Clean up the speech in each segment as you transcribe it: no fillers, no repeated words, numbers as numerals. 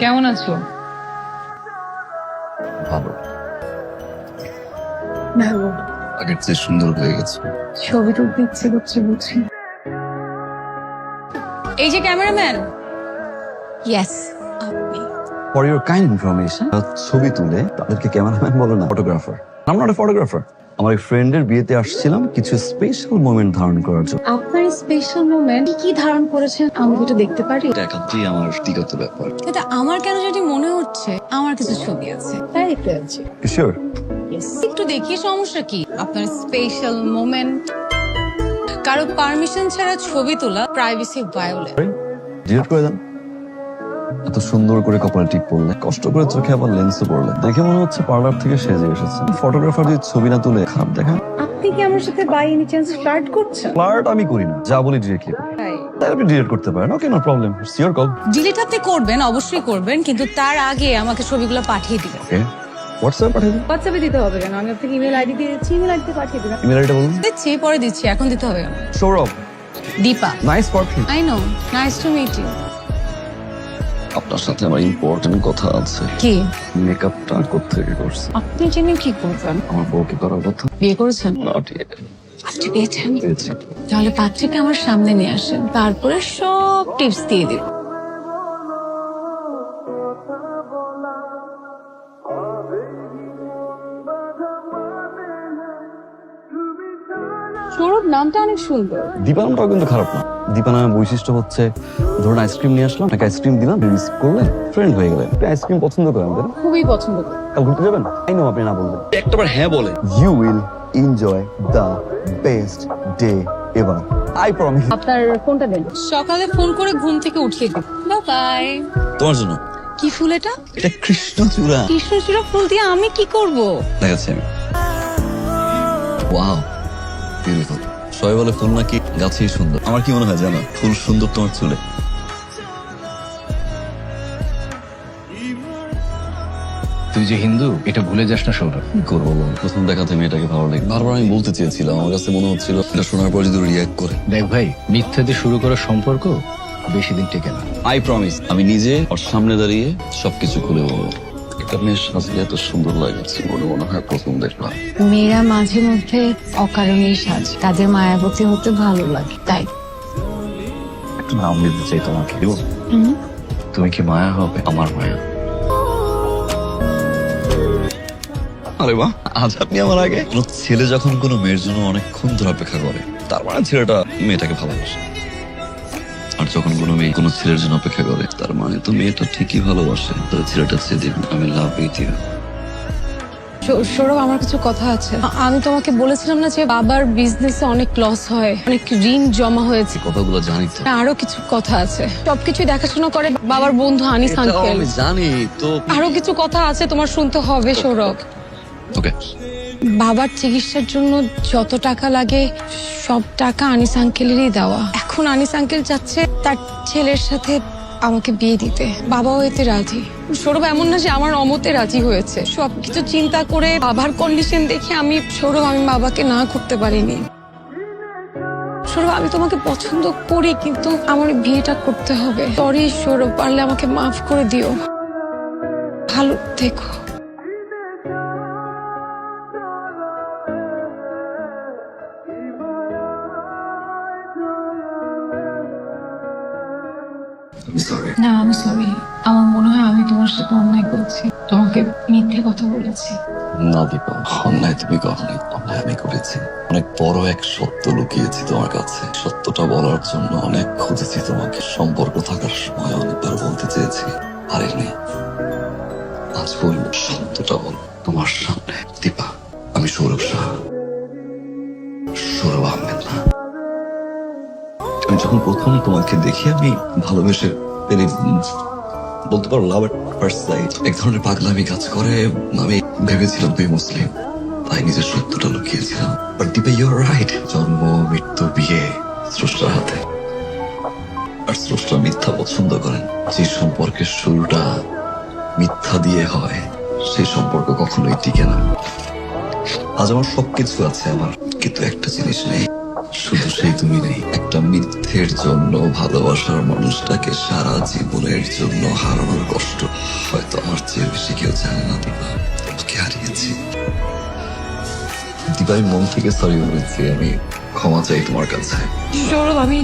কেমন আছো? ভালো। ভালো। আগের চেয়ে সুন্দর হয়ে গেছে। ছবি তুলতে ইচ্ছে করছে বুঝি। এই যে ক্যামেরাম্যান। ইয়েস, আপনি। ফর ইউর কাইন্ড ইনফরমেশন, ছবি তুলে তাদেরকে ক্যামেরাম্যান বলে না, photographer. I am not a photographer. আমার এক ফ্রেন্ডের বিয়েতে আসছিলাম কিছু স্পেশাল মোমেন্ট ধারণ করার জন্য। আপনার স্পেশাল মোমেন্ট কি ধারণ করেছেন আমি এটা দেখতে পারি? এটা একান্তই আমার ব্যক্তিগত ব্যাপার। এটা আমার কেন যদি মনে হচ্ছে আমার কিছু ছবি আছে তাই দেখতে যাচ্ছি। শিওর? একটু দেখি, সমস্যা কি? আপনার স্পেশাল মোমেন্ট। কারো পারমিশন ছাড়া ছবি তোলা প্রাইভেসি ভায়োলেট। ডিলিট করে দেন। এত সুন্দর করে কপালে টিপ পড়লে, কষ্ট করে চোখে আবার লেন্সও পড়লে, দেখে মনে হচ্ছে পার্লার থেকে সেজে এসেছে। ফটোগ্রাফার যদি ছবি না তুলে খারাপ দেখায়। আপনি কি আমার সাথে বাই এনি চান্স ফ্লার্ট করছেন? ফ্লার্ট আমি করি না, যা বলি ডিরেক্টলি করি। তাই আপনি ডিলিট করতে পারেন, okay, no problem, it's your call. Delete আপনি করবেন, অবশ্যই করবেন, কিন্তু তার আগে আমাকে ছবিগুলো পাঠিয়ে দিবেন। ওকে, হোয়াটসঅ্যাপ পাঠিয়ে দিন। হোয়াটসঅ্যাপে দিতে হবে কেন? আমি আপনাকে ইমেল আইডি দিয়ে দিচ্ছি, ইমেল আইডিতে পাঠিয়ে দিবেন। ইমেল আইডিটা বলুন। দিচ্ছি, পরে দিচ্ছি, এখন দিতে হবে কেন? Sourav. Deepa. Nice perfume. I know, nice to meet you. আপনার সাথে আমার ইম্পর্টেন্ট কথা আছে। কি? মেকআপটা কোত্থেকে করছে? আপনি জেনে কি করবেন? আমার বউকে করার কথা। বিয়ে করেছেন? Not yet. পাত্রী পেয়েছেন? পেয়েছি। তাহলে পাত্রীকে আমার সামনে নিয়ে আসেন, তারপরে সব টিপস দিয়ে দিব। সৌরভ নামটা অনেক সুন্দর। দীপা নামটাও কিন্তু খারাপ না। দীপা নামের বৈশিষ্ট্য হচ্ছে, ধরুন আইসক্রিম নিয়ে আসলাম, আপনাকে আইসক্রিম দিলাম, রিসিভ করলেন, ফ্রেন্ড হয়ে গেলেন। আপনি আইসক্রিম পছন্দ করেন তাই না? খুবই পছন্দ করি। কাল ঘুরতে যাবেন? আই নো আপনি না বলবেন। একটাবার হ্যাঁ বলে। You will enjoy the best day ever, I promise. আপনার ফোনটা দেন। সকালে ফোন করে ঘুম থেকে উঠিয়ে দিন। বাই। তোমার জন্য। কি ফুল এটা? এটা কৃষ্ণচূড়া। কৃষ্ণচূড়া ফুল দিয়ে আমি কি করব? দেখাচ্ছি আমি। Wow, beautiful. সবাই বলে ফুল নাকি গাছেই সুন্দর। আমার কি মনে হয় জানো, ফুল সুন্দর তোমার চুলে। তুই যে হিন্দু এটা ভুলে যাস না সৌরভ। কি করবো বল, প্রথম দেখাতে মেয়েটাকে ভালো লাগে। বারবার আমি বলতে চেয়েছিলাম, আমার কাছে মনে হচ্ছিল এটা শোনার পর যদি রিয়াক্ট করে। দেখ ভাই, মিথ্যা দিয়ে শুরু করা সম্পর্ক বেশি দিন টেকে না। আই প্রমিস, আমি নিজে ওর সামনে দাঁড়িয়ে সবকিছু খুলে বলবো। একটা মেয়ের সাজলে এত সুন্দর লাগছে বলে মনে হয় প্রথম দেখলাম। মেয়েরা মাঝে মধ্যে অকারণেই সাজ, তাদের মায়াবতী হতে ভালো লাগে, তাই। একটা নাম দিতে চাই তোমাকে, দিব? তুমি কি মায়া হবে? আমার মায়া। আরে বাহ, আজ আপনি আমার আগে। কোনো ছেলে যখন কোনো মেয়ের জন্য অনেকক্ষণ ধরে অপেক্ষা করে, তার মানে ছেলেটা মেয়েটাকে ভালোবাসে। আর যখন কোনো মেয়ে কোনো ছেলের জন্য অপেক্ষা করে, তার মানে তো মেয়েটা ঠিকই ভালোবাসে। তবে ছেলেটা সেদিন আমি লাভ উইথ ইউ। সৌরভ, আমার কিছু কথা আছে। আমি তোমাকে বলেছিলাম না যে বাবার বিজনেসে অনেক লস হয়, অনেক ঋণ জমা হয়েছে। কথাগুলো জানি তো। আরো কিছু কথা আছে, সবকিছু দেখাশোনা করে বাবার বন্ধু আনিস এটাও আঙ্কেল। আমি জানি তো। আরো কিছু কথা আছে, তোমার শুনতে হবে সৌরভ। ওকে। বাবার চিকিৎসার জন্য যত টাকা লাগে সব টাকা আনিস আঙ্কেলেরই দেওয়া। এখন আনিস আঙ্কেল চাচ্ছে তার ছেলের সাথে আমাকে বিয়ে দিতে। বাবাও এতে রাজি। সৌরভ, এমন না যে আমার অমতে রাজি হয়েছে। সবকিছু চিন্তা করে বাবার কন্ডিশন দেখে আমি বাবাকে না করতে পারিনি। সৌরভ, আমি তোমাকে পছন্দ করি, কিন্তু আমার বিয়েটা করতে হবে। সরি সৌরভ, পারলে আমাকে মাফ করে দিও। ভালো থেকো। না, আমি সরি। আমার মনে হয় আমি তোমার সাথে অন্যায় করেছি, তোমাকে মিথ্যে কথা বলেছি। না দীপা, অন্যায় তুমি কখনোই। অন্যায় আমি করেছি। অনেক বড় এক সত্য লুকিয়েছি তোমার কাছে। সত্যটা বলার জন্য অনেক খুঁজেছি তোমাকে। সম্পর্ক থাকার সময় অনেকবার বলতে চেয়েছি, পারিনি। আজ বলবো, সত্যটা বল তোমার সামনে। দীপা, আমি সৌরভ শাহ, সৌরভ আহমেদ না। আমি যখন প্রথম তোমাকে দেখি, আমি ভালোবেসে ফেলি। বলতে পারো লাভ এট ফার্স্ট সাইট। এক ধরনের পাগলামি কাজ করে। আমি ভেবেছিলাম তুই মুসলিম, তাই নিজের সত্যটা লুকিয়েছিলাম। But Dipa, you are right. জন্ম, মৃত্যু, বিয়ে স্রষ্টার হাতে। আর স্রষ্টা মিথ্যা পছন্দ করেন। যে সম্পর্কের শুরুটা মিথ্যা দিয়ে হয়, সেই সম্পর্ক কখনোই টিকে না। আজ আমার সবকিছু আছে আমার, কিন্তু একটা জিনিস নেই, শুধু সেই তুমি নেই, একটা মিথ্যের জন্য ভালোবাসার মানুষটাকে সারা জীবনের জন্য হারানোর কষ্ট হয়তো আমার চেয়ে বেশি কেউ জানে না। দিবা, তোমাকে হারিয়েছি। দিবাই, মন থেকে সরি বলেছি, আমি ক্ষমা চাই তোমার কাছে। সৌরভ, আমি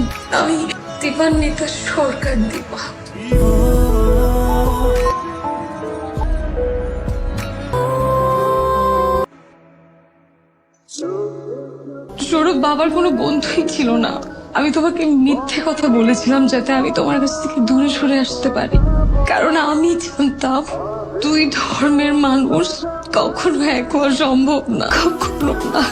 দীপান্বিতা সরকার দীপা। সৌরভ বাবার কোনো বন্ধুই ছিল না। আমি তোমাকে মিথ্যে কথা বলেছিলাম যাতে আমি তোমার কাছ থেকে দূরে সরে আসতে পারি, কারণ আমি জানতাম দুই ধর্মের মানুষ কখনো এক হওয়া সম্ভব না, কখনো না।